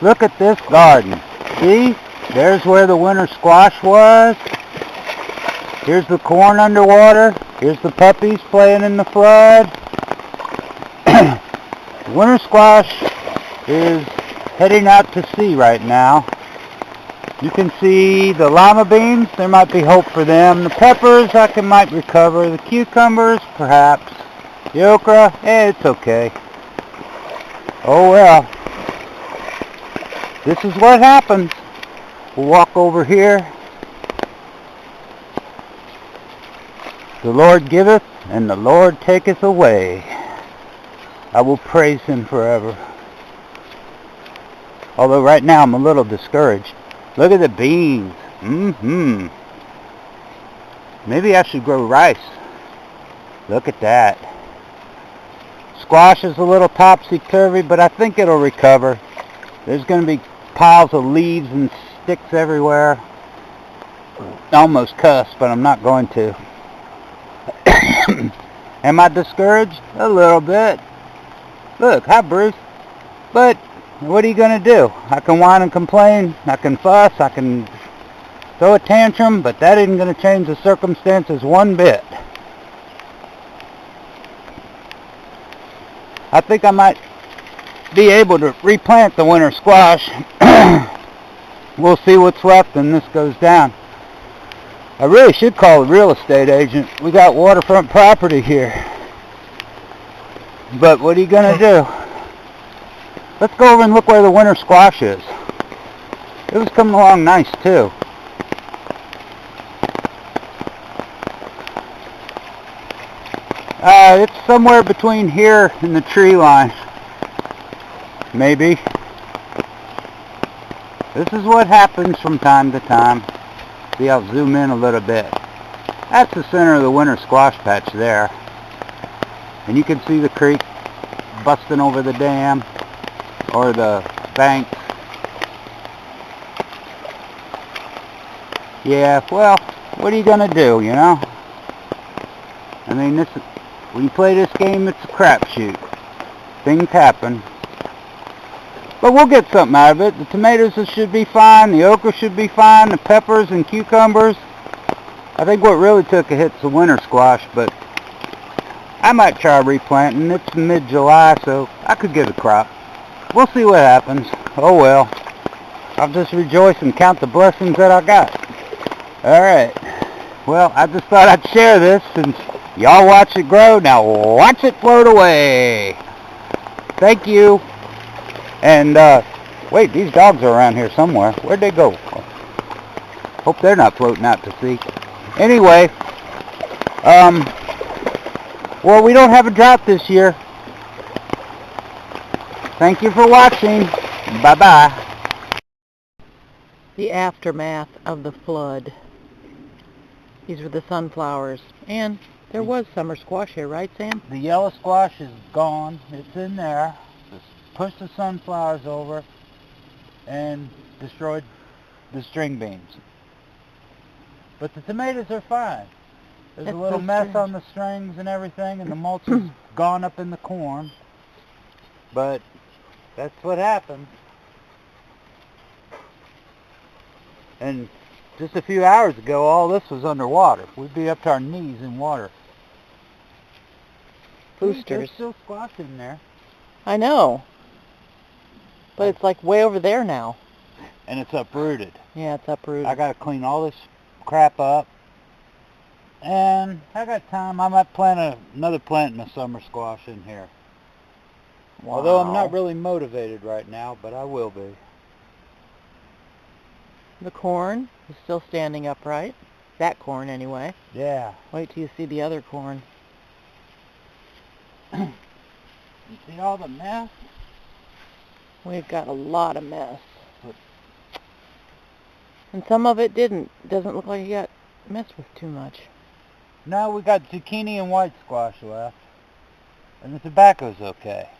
Look at this garden. See? There's where the winter squash was. Here's the corn underwater. Here's the puppies playing in the flood. The winter squash is heading out to sea right now. You can see the lima beans. There might be hope for them. The peppers I might recover. The cucumbers, perhaps. The okra, it's okay. Oh well. This is what happens. We'll walk over here. The Lord giveth, and the Lord taketh away. I will praise Him forever. Although right now I'm a little discouraged. Look at the beans. Maybe I should grow rice. Look at that. Squash is a little topsy-turvy, but I think it'll recover. There's going to be piles of leaves and sticks everywhere. I almost cussed, but I'm not going to. Am I discouraged? A little bit. Look, hi Bruce. But what are you going to do? I can whine and complain. I can fuss. I can throw a tantrum, but that isn't going to change the circumstances one bit. I think I might be able to replant the winter squash. We'll see what's left when this goes down. I really should call a real estate agent. We got waterfront property here. But what are you going to do? Let's go over and look where the winter squash is. It was coming along nice too. It's somewhere between here and the tree line. Maybe. This is what happens from time to time. See, I'll zoom in a little bit. That's the center of the winter squash patch there. And you can see the creek busting over the dam or the bank. Yeah, well, what are you gonna do, you know? I mean, when you play this game, it's a crapshoot. Things happen. But we'll get something out of it. The tomatoes should be fine. The okra should be fine. The peppers and cucumbers. I think what really took a hit's the winter squash, but I might try replanting. It's mid-July, so I could get a crop. We'll see what happens. Oh well. I'll just rejoice and count the blessings that I got. Alright. Well, I just thought I'd share this since y'all watch it grow. Now watch it float away. Thank you. And, wait, these dogs are around here somewhere. Where'd they go? Hope they're not floating out to sea. Anyway, well, we don't have a drought this year. Thank you for watching. Bye-bye. The aftermath of the flood. These were the sunflowers. And there was summer squash here, right, Sam? The yellow squash is gone. It's in there. Just pushed the sunflowers over and destroyed the string beans. But the tomatoes are fine. There's a little mess on the strings and everything, and the mulch is gone up in the corn. But that's what happened. And just a few hours ago, all this was underwater. We'd be up to our knees in water. Boosters. There's still squash in there. I know. But it's like way over there now. And it's uprooted. Yeah, it's uprooted. I gotta clean all this crap up. And I got time. I might plant another plant in the summer squash in here. Wow. Although I'm not really motivated right now, but I will be. The corn is still standing upright. That corn, anyway. Yeah. Wait till you see the other corn. You see all the mess? We've got a lot of mess. And some of it doesn't look like it got messed with too much. No, we got zucchini and white squash left. And the tobacco's okay.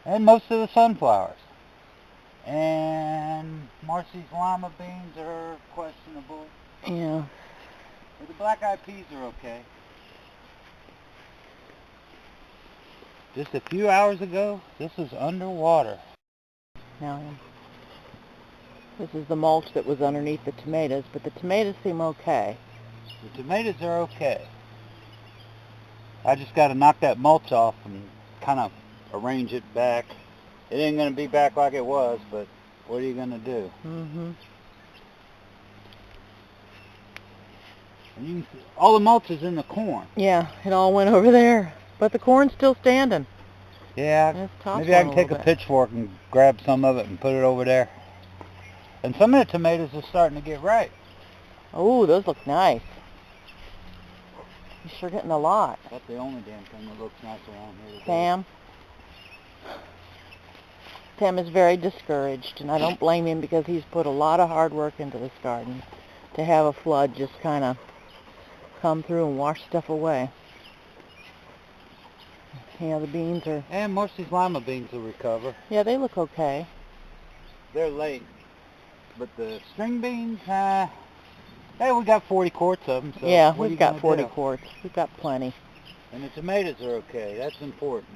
And most of the sunflowers. And Marcy's lima beans are questionable. Yeah. But the black-eyed peas are okay. Just a few hours ago, this was underwater. Now, this is the mulch that was underneath the tomatoes, but the tomatoes seem okay. The tomatoes are okay. I just got to knock that mulch off and kind of arrange it back. It ain't going to be back like it was, but what are you going to do? Mm-hmm. And you can see, all the mulch is in the corn. Yeah, it all went over there. But the corn's still standing. Yeah, maybe I can take a pitchfork and grab some of it and put it over there. And some of the tomatoes are starting to get ripe. Oh, those look nice. You're sure getting a lot. That's the only damn thing that looks nice around here today. Sam is very discouraged, and I don't blame him because he's put a lot of hard work into this garden to have a flood just kind of come through and wash stuff away. Yeah, the beans are... And most of these lima beans will recover. Yeah, they look okay. They're late. But the string beans, hey, we got 40 quarts of them. So yeah, we've got 40 quarts. We've got plenty. And the tomatoes are okay. That's important.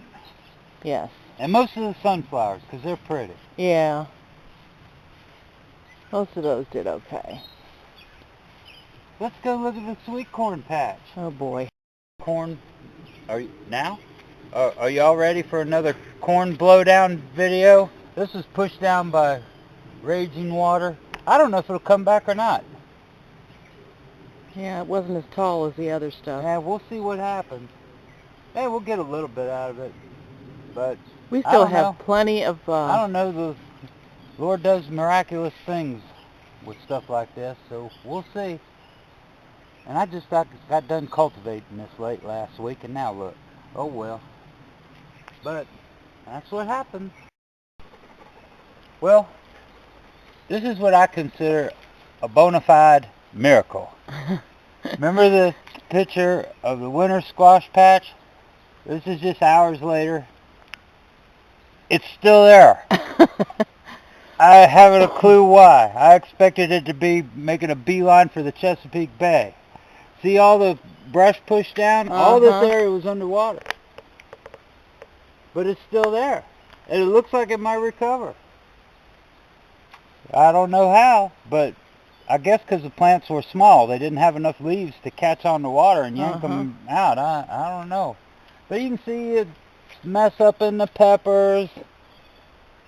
Yes. And most of the sunflowers, because they're pretty. Yeah. Most of those did okay. Let's go look at the sweet corn patch. Oh boy. Corn, are you, now? Are y'all ready for another corn blowdown video? This is pushed down by raging water. I don't know if it'll come back or not. Yeah, it wasn't as tall as the other stuff. Yeah, we'll see what happens. Hey, we'll get a little bit out of it. But we still have plenty of... I don't know, the Lord does miraculous things with stuff like this, so we'll see. And I just got done cultivating this late last week, and now look. Oh well. But that's what happens. Well, this is what I consider a bona fide miracle. Remember the picture of the winter squash patch? This is just hours later. It's still there. I haven't a clue why. I expected it to be making a beeline for the Chesapeake Bay. See all the brush pushed down? All this area was underwater. But it's still there. And it looks like it might recover. I don't know how, but I guess because the plants were small. They didn't have enough leaves to catch on the water and yank them out. I don't know. But you can see it mess up in the peppers.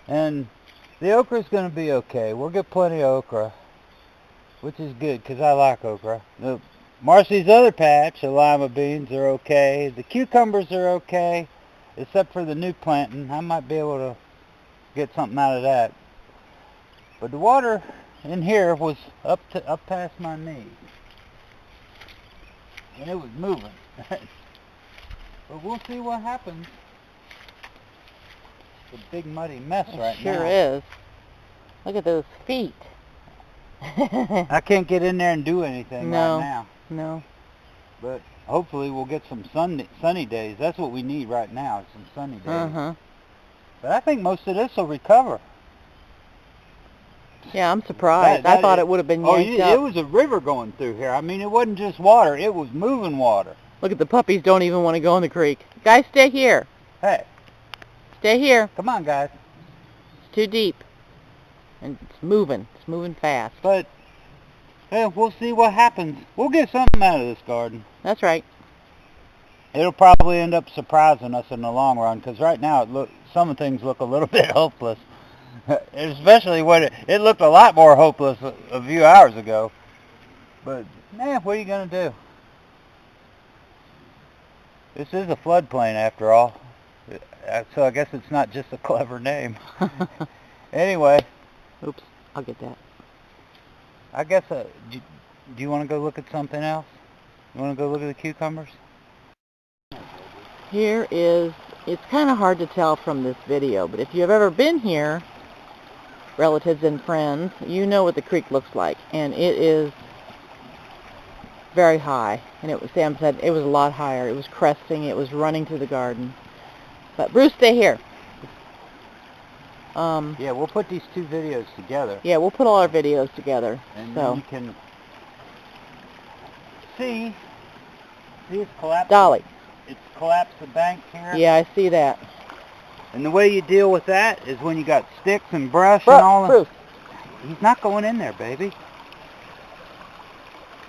And the okra's going to be okay. We'll get plenty of okra, which is good because I like okra. Marcy's other patch, the lima beans, are okay. The cucumbers are okay, except for the new planting. I might be able to get something out of that. But the water in here was up past my knees, and it was moving. But we'll see what happens. It's a big muddy mess right now. Sure is. Look at those feet. I can't get in there and do anything right now. No. But hopefully we'll get some sunny days. That's what we need right now, some sunny days. But I think most of this will recover. Yeah, I'm surprised. I thought it would have been yanked up. It was a river going through here. I mean, it wasn't just water. It was moving water. Look at the puppies don't even want to go in the creek. Guys, stay here. Hey. Stay here. Come on, guys. It's too deep. And it's moving. It's moving fast. But, hey, we'll see what happens. We'll get something out of this garden. That's right. It'll probably end up surprising us in the long run, because right now some things look a little bit hopeless. Especially when it looked a lot more hopeless a few hours ago. But, man, what are you going to do? This is a floodplain after all. So I guess it's not just a clever name. Anyway. Oops, I'll get that. I guess, do you want to go look at something else? You want to go look at the cucumbers? Here is, it's kind of hard to tell from this video, but if you've ever been here, relatives and friends, you know what the creek looks like. And it is very high. And Sam said it was a lot higher. It was cresting. It was running through the garden. But Bruce, stay here. Yeah, we'll put these two videos together. Yeah, we'll put all our videos together. And then you can see it's collapsed. Dolly. It's collapsed the bank here. Yeah, I see that. And the way you deal with that is when you got sticks and brush and all Bruce. He's not going in there, baby.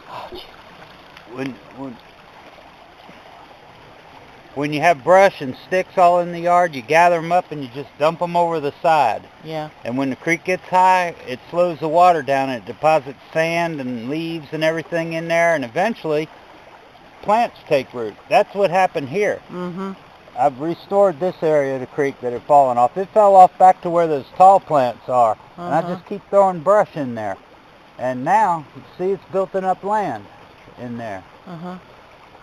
Oh, when you have brush and sticks all in the yard, you gather them up and you just dump them over the side. Yeah. And when the creek gets high, it slows the water down and it deposits sand and leaves and everything in there, and eventually plants take root. That's what happened here. Mm-hmm. I've restored this area of the creek that had fallen off. It fell off back to where those tall plants are. And I just keep throwing brush in there. And now, you see, it's building up land in there.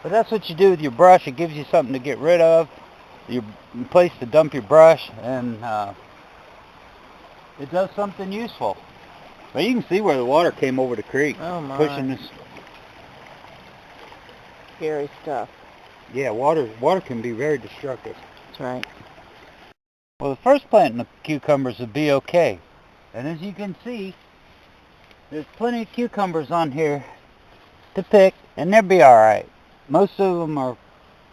But that's what you do with your brush. It gives you something to get rid of, your place to dump your brush, and it does something useful. But you can see where the water came over the creek. Oh my. Pushing this. Scary stuff. Yeah, water can be very destructive. That's right. Well, the first planting of cucumbers would be okay. And as you can see, there's plenty of cucumbers on here to pick, and they'll be alright. Most of them are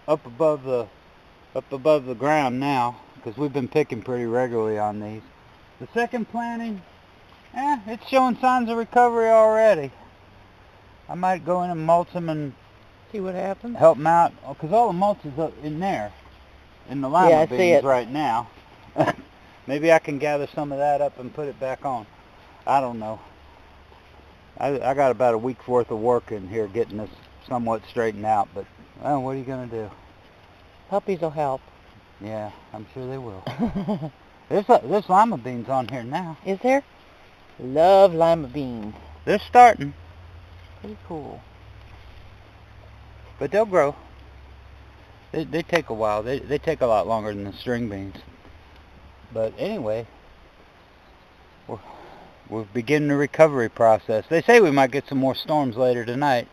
up above the ground now, because we've been picking pretty regularly on these. The second planting, it's showing signs of recovery already. I might go in and mulch them and see what happens. Help them out, because all the mulch is up in there, in the lima beans right now. Maybe I can gather some of that up and put it back on. I don't know. I got about a week's worth of work in here getting this somewhat straightened out, but well, what are you going to do? Puppies will help. Yeah, I'm sure they will. There's lima beans on here now. Is there? Love lima beans. They're starting. Pretty cool. But they'll grow. They take a while. They take a lot longer than the string beans. But anyway, we're beginning the recovery process. They say we might get some more storms later tonight.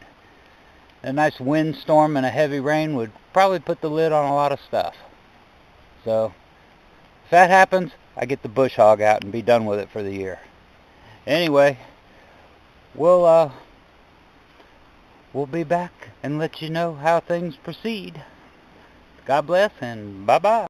A nice windstorm and a heavy rain would probably put the lid on a lot of stuff. So if that happens, I get the bush hog out and be done with it for the year. Anyway, we'll be back and let you know how things proceed. God bless and bye-bye.